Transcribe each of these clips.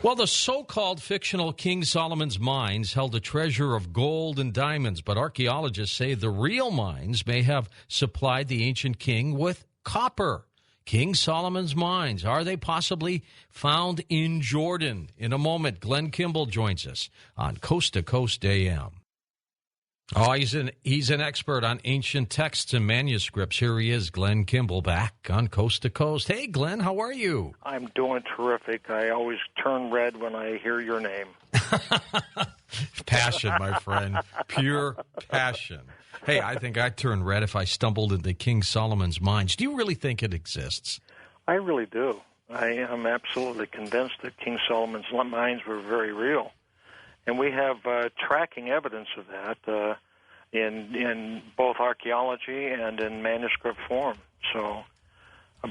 Well, the so-called fictional King Solomon's mines held a treasure of gold and diamonds, but archaeologists say the real mines may have supplied the ancient king with copper. King Solomon's mines, are they possibly found in Jordan? In a moment, Glenn Kimball joins us on Coast to Coast AM. Oh, he's an expert on ancient texts and manuscripts. Here he is, Glenn Kimball, back on Coast to Coast. Hey, Glenn, how are you? I'm doing terrific. I always turn red when I hear your name. Passion, my friend. Pure passion. Hey, I think I'd turn red if I stumbled into King Solomon's mines. Do you really think it exists? I really do. I am absolutely convinced that King Solomon's mines were very real. And we have tracking evidence of that in both archaeology and in manuscript form. So,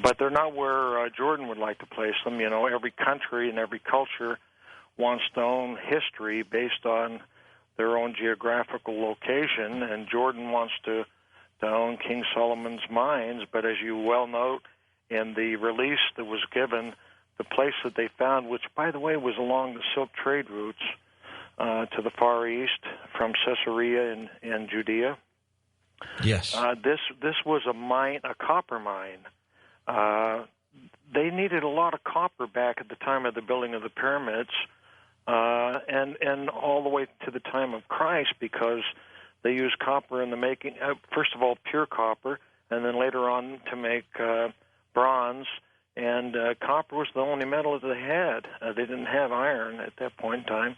but they're not where Jordan would like to place them. You know, every country and every culture wants to own history based on their own geographical location, and Jordan wants to own King Solomon's mines. But as you well note in the release that was given, the place that they found, which, by the way, was along the Silk Trade routes, to the Far East from Caesarea in Judea. Yes. This was a mine, a copper mine. They needed a lot of copper back at the time of the building of the pyramids, and all the way to the time of Christ, because they used copper in the making. First of all, pure copper, and then later on to make bronze. And copper was the only metal that they had. They didn't have iron at that point in time.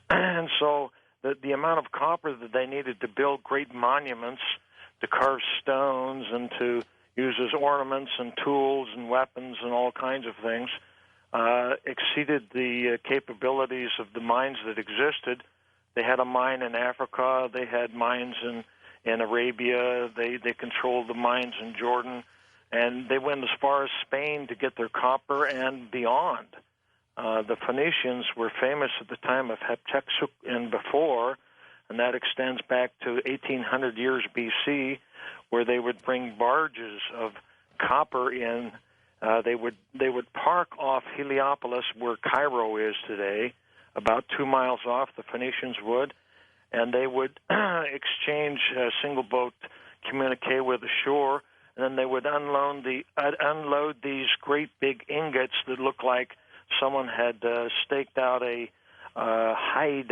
And so the amount of copper that they needed to build great monuments, to carve stones, and to use as ornaments and tools and weapons and all kinds of things exceeded the capabilities of the mines that existed. They had a mine in Africa. They had mines in Arabia. They controlled the mines in Jordan. And they went as far as Spain to get their copper and beyond. The Phoenicians were famous at the time of Hatshepsut and before, and that extends back to 1800 years BC, where they would bring barges of copper in. They would park off Heliopolis, where Cairo is today, about 2 miles off. The Phoenicians would, and they would exchange a single boat communique with the shore, and then they would unload these great big ingots that look like someone had staked out a hide.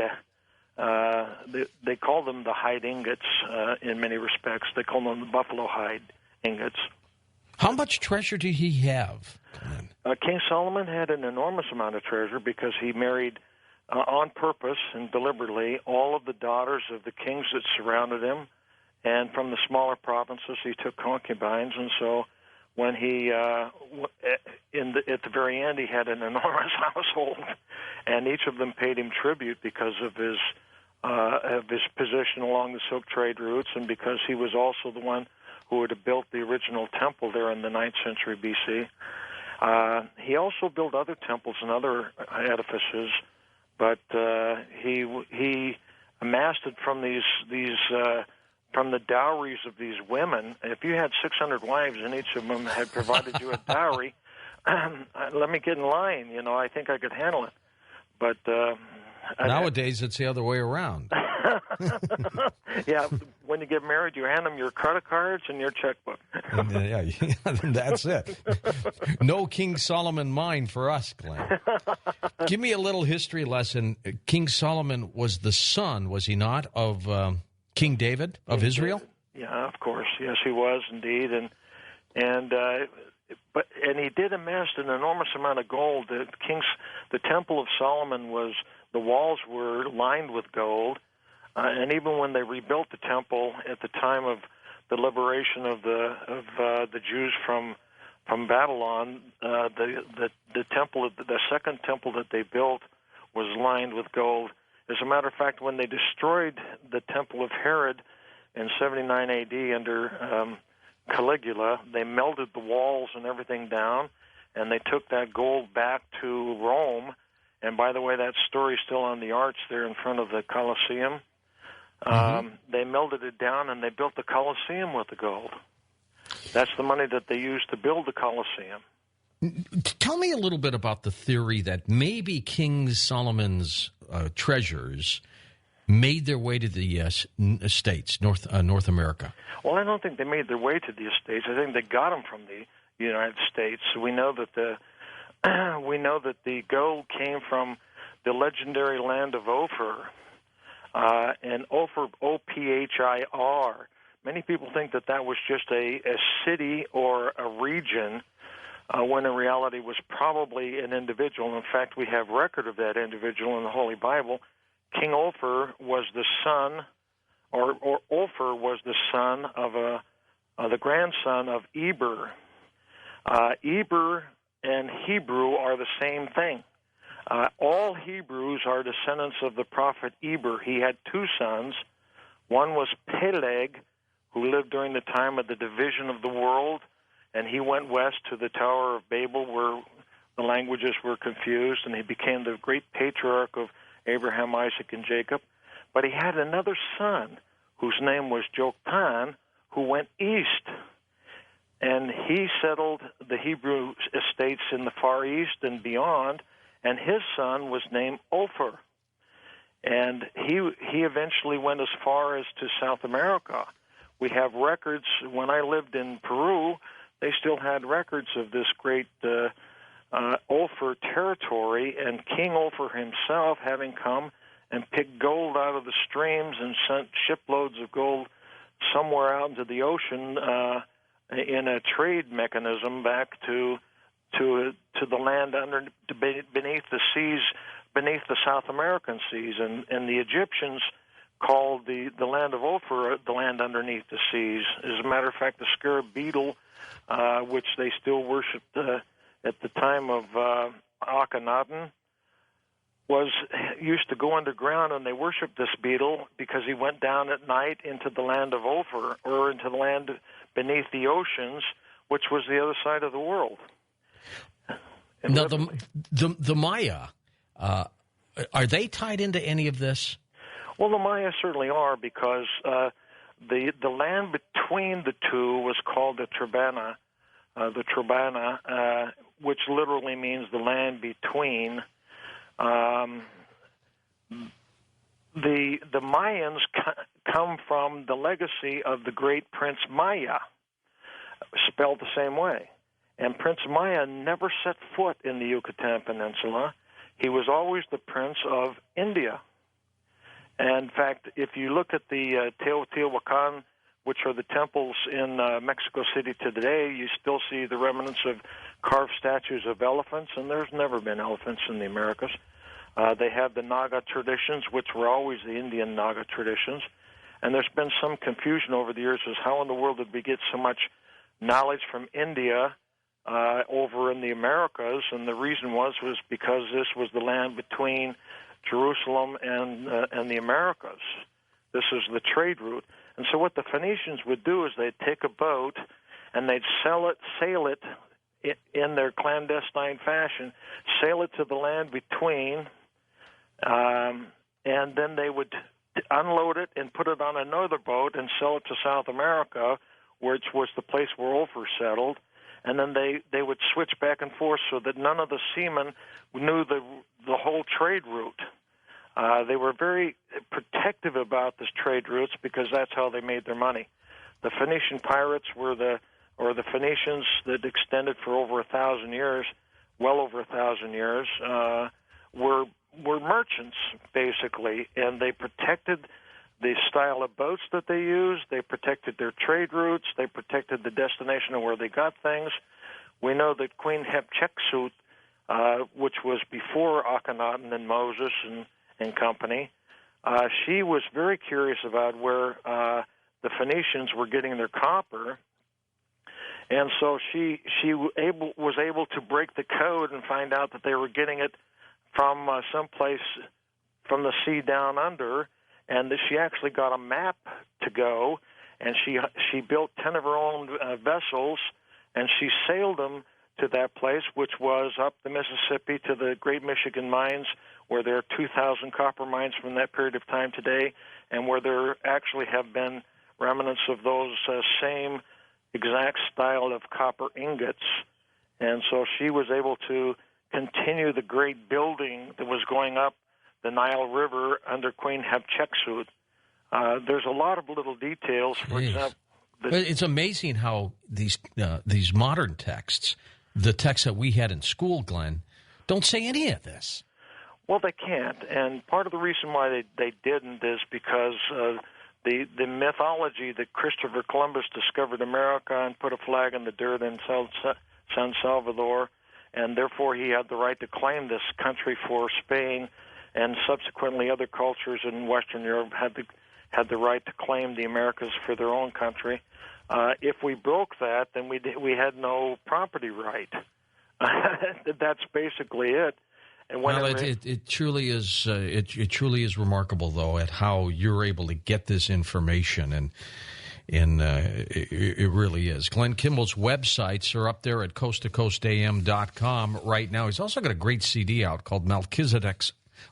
They call them the hide ingots in many respects. They call them the buffalo hide ingots. How much treasure did he have? King Solomon had an enormous amount of treasure because he married on purpose and deliberately all of the daughters of the kings that surrounded him. And from the smaller provinces, he took concubines, and so when he, at the very end, he had an enormous household, and each of them paid him tribute because of his position along the Silk Trade routes, and because he was also the one who would have built the original temple there in the 9th century BC. He also built other temples and other edifices, but he amassed it from from the dowries of these women. If you had 600 wives and each of them had provided you a dowry, let me get in line. You know, I think I could handle it. But nowadays, it's the other way around. Yeah, when you get married, you hand them your credit cards and your checkbook. And, yeah, that's it. No King Solomon mine for us, Glenn. Give me a little history lesson. King Solomon was the son, was he not, of King David of Israel? Yeah, of course. Yes, he was indeed, and he did amass an enormous amount of gold. The Temple of Solomon the walls were lined with gold, and even when they rebuilt the temple at the time of the liberation of the Jews from Babylon, the temple, the second temple that they built, was lined with gold. As a matter of fact, when they destroyed the Temple of Herod in 79 A.D. under Caligula, they melted the walls and everything down, and they took that gold back to Rome. And by the way, that story's still on the arch there in front of the Colosseum. They melted it down, and they built the Colosseum with the gold. That's the money that they used to build the Colosseum. Tell me a little bit about the theory that maybe King Solomon's treasures made their way to the States, North America. Well, I don't think they made their way to the States. I think they got them from the United States. We know that the gold came from the legendary land of Ophir, and Ophir, Ophir. Many people think that was just a city or a region, when in reality was probably an individual. In fact, we have record of that individual in the Holy Bible. King Ophir was the son, or Ophir was the son of the grandson of Eber. Eber and Hebrew are the same thing. All Hebrews are descendants of the prophet Eber. He had two sons. One was Peleg, who lived during the time of the division of the world, and he went west to the Tower of Babel where the languages were confused, and he became the great patriarch of Abraham, Isaac, and Jacob. But he had another son whose name was Joktan, who went east, and he settled the Hebrew estates in the Far East and beyond, and his son was named Ophir. And he eventually went as far as to South America. We have records. When I lived in Peru, they still had records of this great Ophir territory, and King Ophir himself having come and picked gold out of the streams and sent shiploads of gold somewhere out into the ocean in a trade mechanism back to the land beneath the seas, beneath the South American seas, and the Egyptians called the land of Ophir the land underneath the seas. As a matter of fact, the scarab beetle, which they still worshipped at the time of Akhenaten, used to go underground, and they worshipped this beetle because he went down at night into the land of Ophir, or into the land beneath the oceans, which was the other side of the world. And now, the Maya, are they tied into any of this? Well, the Maya certainly are, because the land between the two was called the Trebana, which literally means the land between. The Mayans come from the legacy of the great Prince Maya, spelled the same way. And Prince Maya never set foot in the Yucatan Peninsula. He was always the prince of India. And in fact, if you look at the Teotihuacan, which are the temples in Mexico City today, you still see the remnants of carved statues of elephants, and there's never been elephants in the Americas. They have the Naga traditions, which were always the Indian Naga traditions. And there's been some confusion over the years as how in the world did we get so much knowledge from India over in the Americas, and the reason was because this was the land between Jerusalem and the Americas. This is the trade route. And so what the Phoenicians would do is they'd take a boat and they'd sail it in their clandestine fashion, sail it to the land between, and then they would unload it and put it on another boat and sell it to South America, which was the place where Ophir settled. And then they would switch back and forth so that none of the seamen knew the whole trade route. They were very protective about this trade routes because that's how they made their money. The Phoenician pirates were the Phoenicians that extended for over 1,000 years, well over 1,000 years, were merchants basically, and they protected the style of boats that they used. They protected their trade routes. They protected the destination of where they got things. We know that Queen Hatshepsut, which was before Akhenaten and Moses and company, she was very curious about where the Phoenicians were getting their copper, and so she was able to break the code and find out that they were getting it from someplace from the sea down under. And she actually got a map to go, and she built 10 of her own vessels, and she sailed them to that place, which was up the Mississippi to the Great Michigan Mines, where there are 2,000 copper mines from that period of time today, and where there actually have been remnants of those same exact style of copper ingots. And so she was able to continue the great building that was going up the Nile River under Queen Hatshepsut. There's a lot of little details. For example, but it's amazing how these modern texts, the texts that we had in school, Glenn, don't say any of this. Well, they can't, and part of the reason why they didn't is because the mythology that Christopher Columbus discovered America and put a flag in the dirt in San Salvador, and therefore he had the right to claim this country for Spain, and subsequently other cultures in Western Europe had the right to claim the Americas for their own country. If we broke that, then we had no property right. That's basically it. And well, it truly is. It truly is remarkable, though, at how you're able to get this information, and it really is. Glenn Kimball's websites are up there at coasttocoastam.com right now. He's also got a great CD out called Melchizedek's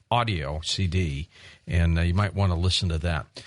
Audio CD, and you might want to listen to that.